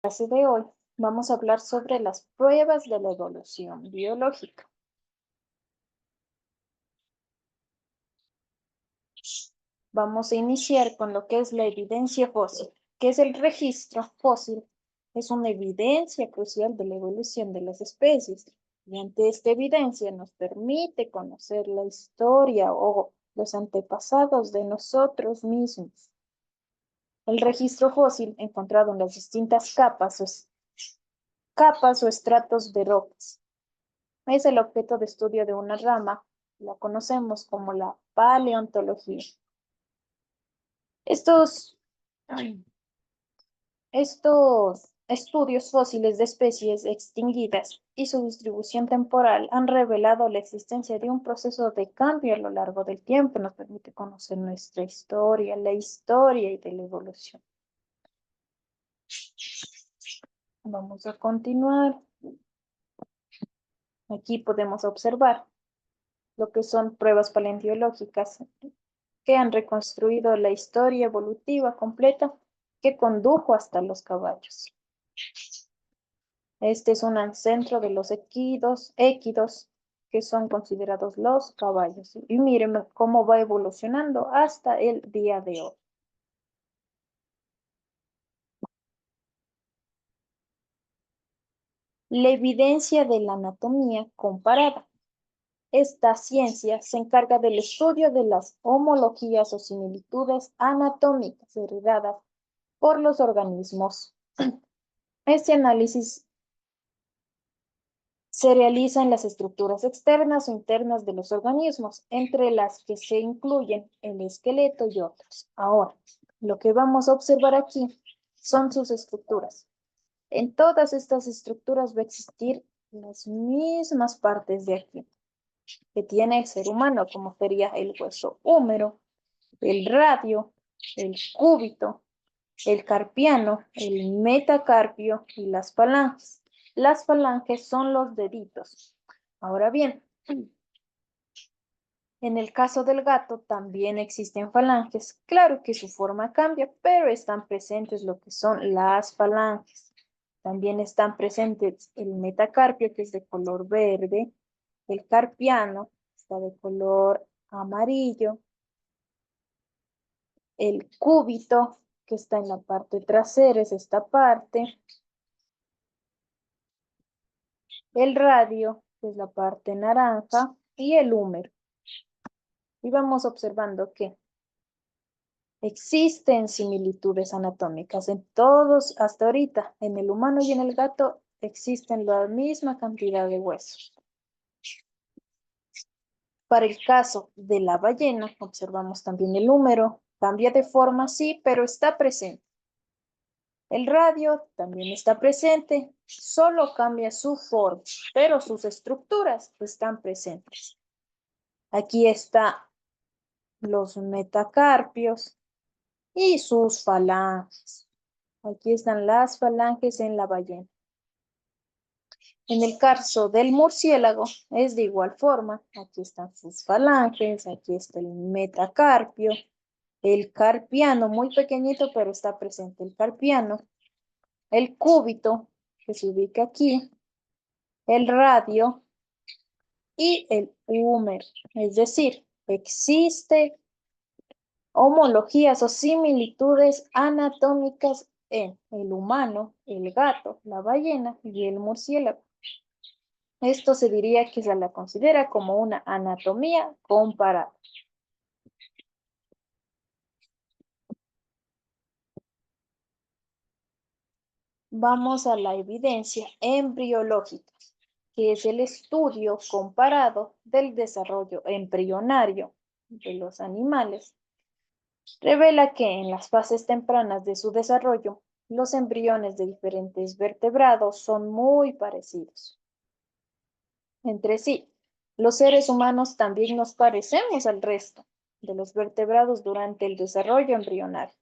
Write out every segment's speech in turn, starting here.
clase de hoy vamos a hablar sobre las pruebas de la evolución biológica. Vamos a iniciar con lo que es la evidencia fósil. ¿Qué es el registro fósil? Es una evidencia crucial de la evolución de las especies. Y ante esta evidencia nos permite conocer la historia o los antepasados de nosotros mismos. El registro fósil encontrado en las distintas capas o estratos de rocas. Es el objeto de estudio de una rama, la conocemos como la paleontología. Estos estudios fósiles de especies extinguidas y su distribución temporal han revelado la existencia de un proceso de cambio a lo largo del tiempo. Nos permite conocer nuestra historia, la historia y de la evolución. Vamos a continuar. Aquí podemos observar lo que son pruebas paleontológicas que han reconstruido la historia evolutiva completa que condujo hasta los caballos. Este es un ancestro de los equidos, que son considerados los caballos. Y miren cómo va evolucionando hasta el día de hoy. La evidencia de la anatomía comparada. Esta ciencia se encarga del estudio de las homologías o similitudes anatómicas heredadas por los organismos. Este análisis se realiza en las estructuras externas o internas de los organismos, entre las que se incluyen el esqueleto y otros. Ahora, lo que vamos a observar aquí son sus estructuras. En todas estas estructuras va a existir las mismas partes de aquí que tiene el ser humano, como sería el hueso húmero, el radio, el cúbito, el carpiano, el metacarpio y las falanges. Las falanges son los deditos. Ahora bien, en el caso del gato también existen falanges. Claro que su forma cambia, pero están presentes lo que son las falanges. También están presentes el metacarpio, que es de color verde, el carpiano está de color amarillo, el cúbito, que está en la parte trasera, es esta parte, el radio, que es la parte naranja, y el húmero. Y vamos observando que existen similitudes anatómicas en todos, hasta ahorita, en el humano y en el gato, existen la misma cantidad de huesos. Para el caso de la ballena, observamos también el húmero, cambia de forma, sí, pero está presente. El radio también está presente, solo cambia su forma, pero sus estructuras están presentes. Aquí están los metacarpios y sus falanges. Aquí están las falanges en la ballena. En el caso del murciélago es de igual forma. Aquí están sus falanges, aquí está el metacarpio, el carpiano, muy pequeñito, pero está presente el carpiano, el cúbito, que se ubica aquí, el radio y el húmero. Es decir, existe homologías o similitudes anatómicas en el humano, el gato, la ballena y el murciélago. Esto se diría que se la considera como una anatomía comparada. Vamos a la evidencia embriológica, que es el estudio comparado del desarrollo embrionario de los animales. Revela que en las fases tempranas de su desarrollo, los embriones de diferentes vertebrados son muy parecidos entre sí. Los seres humanos también nos parecemos al resto de los vertebrados durante el desarrollo embrionario.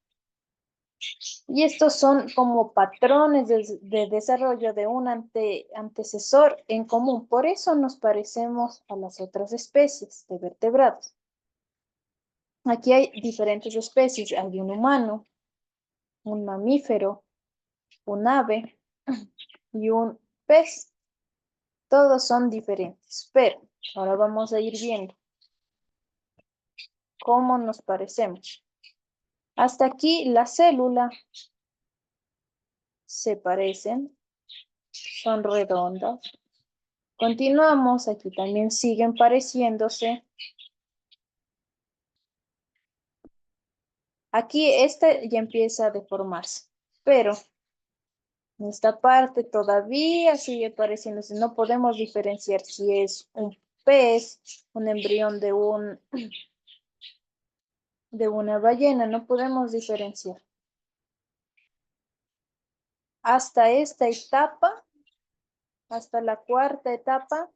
Y estos son como patrones de desarrollo de un antecesor en común. Por eso nos parecemos a las otras especies de vertebrados. Aquí hay diferentes especies. Hay un humano, un mamífero, un ave y un pez. Todos son diferentes, pero ahora vamos a ir viendo cómo nos parecemos. Hasta aquí la célula se parecen, son redondas. Continuamos, aquí también siguen pareciéndose. Aquí este ya empieza a deformarse, pero en esta parte todavía sigue pareciéndose. No podemos diferenciar si es un pez, un embrión de una ballena, no podemos diferenciar. Hasta esta etapa, hasta la cuarta etapa,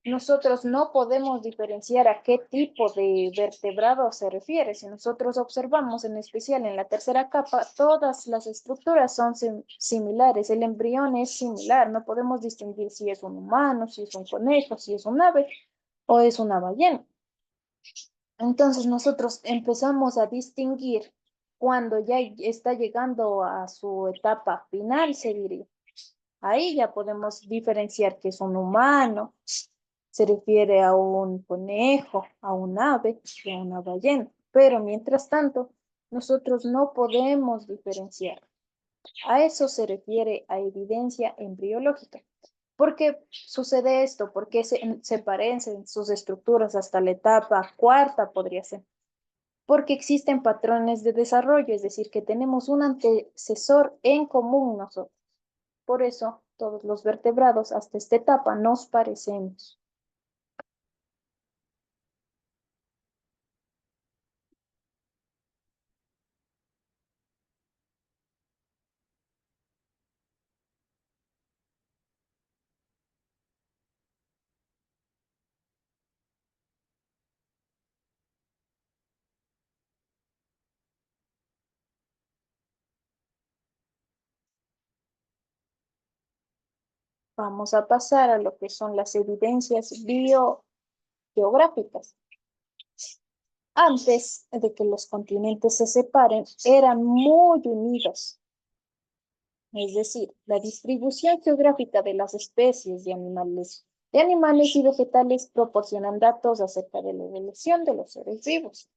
nosotros no podemos diferenciar a qué tipo de vertebrado se refiere. Si nosotros observamos, en especial en la tercera capa, todas las estructuras son similares. El embrión es similar. No podemos distinguir si es un humano, si es un conejo, si es un ave o es una ballena. Entonces nosotros empezamos a distinguir cuando ya está llegando a su etapa final, se diría. Ahí ya podemos diferenciar que es un humano, se refiere a un conejo, a un ave y a una ballena. Pero mientras tanto, nosotros no podemos diferenciar. A eso se refiere a evidencia embriológica. ¿Por qué sucede esto? ¿Por qué se parecen sus estructuras hasta la etapa cuarta, podría ser? Porque existen patrones de desarrollo, es decir, que tenemos un antecesor en común nosotros. Por eso, todos los vertebrados hasta esta etapa nos parecemos. Vamos a pasar a lo que son las evidencias biogeográficas. Antes de que los continentes se separen, eran muy unidos. Es decir, la distribución geográfica de las especies de animales y vegetales proporcionan datos acerca de la evolución de los seres vivos.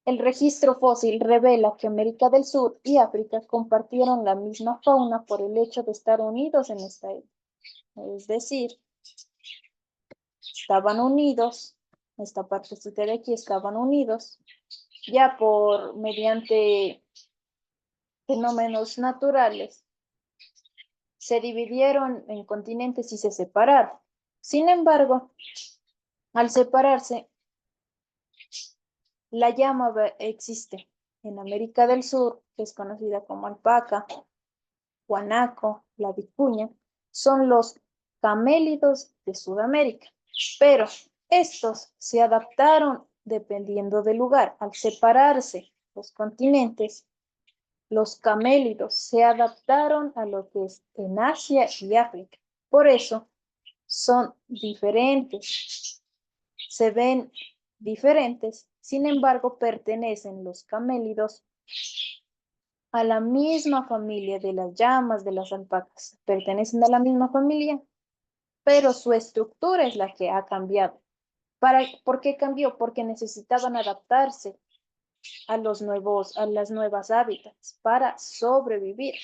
El registro fósil revela que América del Sur y África compartieron la misma fauna por el hecho de estar unidos en esta época. Es decir, estaban unidos, esta parte de aquí estaban unidos, ya por mediante fenómenos naturales, se dividieron en continentes y se separaron. Sin embargo, al separarse, la llama existe en América del Sur, que es conocida como alpaca, guanaco, la vicuña, son los camélidos de Sudamérica. Pero estos se adaptaron dependiendo del lugar. Al separarse los continentes, los camélidos se adaptaron a lo que es en Asia y África. Por eso son diferentes, se ven diferentes, sin embargo pertenecen los camélidos a la misma familia de las llamas, de las alpacas. Pertenecen a la misma familia, pero su estructura es la que ha cambiado. ¿Por qué cambió? Porque necesitaban adaptarse a las nuevas hábitats para sobrevivir.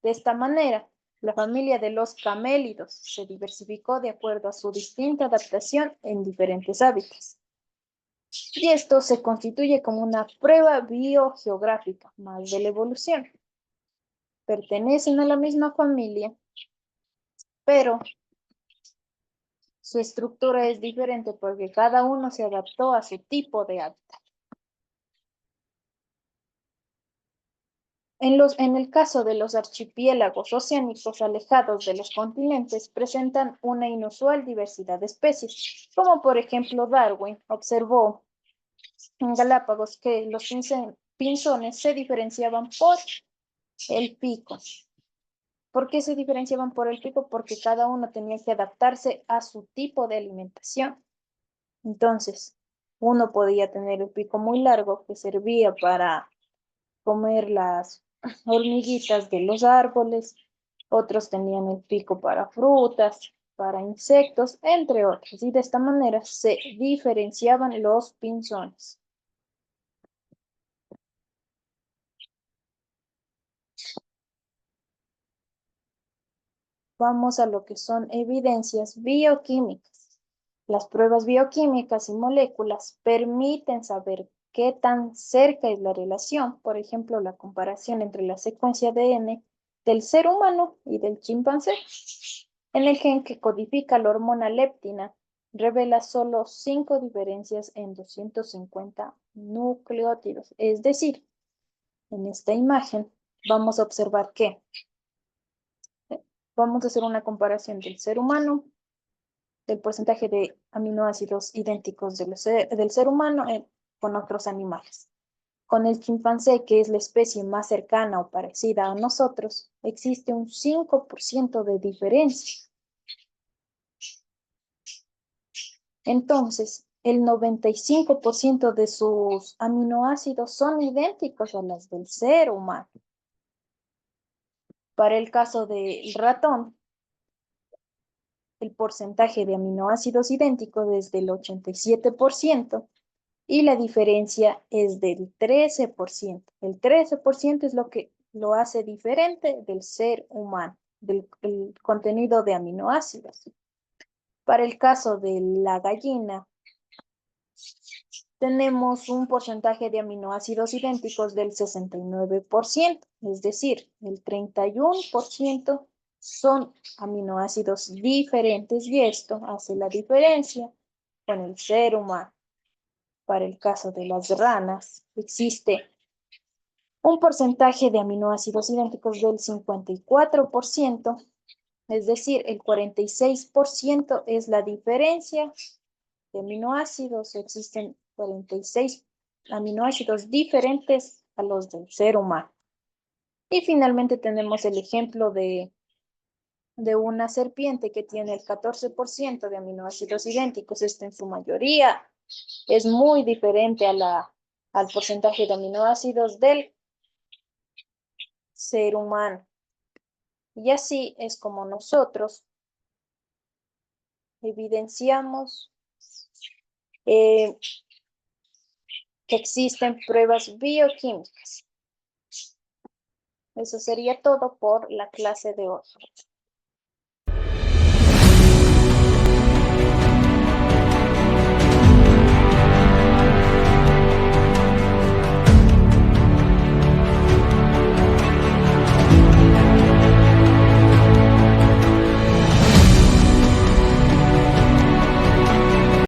De esta manera, la familia de los camélidos se diversificó de acuerdo a su distinta adaptación en diferentes hábitats. Y esto se constituye como una prueba biogeográfica más de la evolución. Pertenecen a la misma familia, pero su estructura es diferente porque cada uno se adaptó a su tipo de hábitat. En el caso de los archipiélagos oceánicos alejados de los continentes, presentan una inusual diversidad de especies, como por ejemplo Darwin observó en Galápagos que los pinzones se diferenciaban por el pico. ¿Por qué se diferenciaban por el pico? Porque cada uno tenía que adaptarse a su tipo de alimentación. Entonces, uno podía tener el pico muy largo que servía para comer las hormiguitas de los árboles, otros tenían el pico para frutas, para insectos, entre otros, y de esta manera se diferenciaban los pinzones. Vamos a lo que son evidencias bioquímicas. Las pruebas bioquímicas y moléculas permiten saber qué tan cerca es la relación, por ejemplo, la comparación entre la secuencia ADN del ser humano y del chimpancé. En el gen que codifica la hormona leptina, revela solo 5 diferencias en 250 nucleótidos. Es decir, en esta imagen vamos a observar que vamos a hacer una comparación del ser humano, del porcentaje de aminoácidos idénticos del ser humano con otros animales. Con el chimpancé, que es la especie más cercana o parecida a nosotros, existe un 5% de diferencia. Entonces, el 95% de sus aminoácidos son idénticos a los del ser humano. Para el caso del ratón, el porcentaje de aminoácidos idénticos es del 87% y la diferencia es del 13%. El 13% es lo que lo hace diferente del ser humano, del contenido de aminoácidos. Para el caso de la gallina, tenemos un porcentaje de aminoácidos idénticos del 69%, es decir, el 31% son aminoácidos diferentes y esto hace la diferencia con el ser humano. Para el caso de las ranas, existe un porcentaje de aminoácidos idénticos del 54%, es decir, el 46% es la diferencia de aminoácidos. Existen 46 aminoácidos diferentes a los del ser humano. Y finalmente tenemos el ejemplo de una serpiente que tiene el 14% de aminoácidos idénticos. Esto en su mayoría es muy diferente al porcentaje de aminoácidos del ser humano. Y así es como nosotros evidenciamos que existen pruebas bioquímicas. Eso sería todo por la clase de hoy.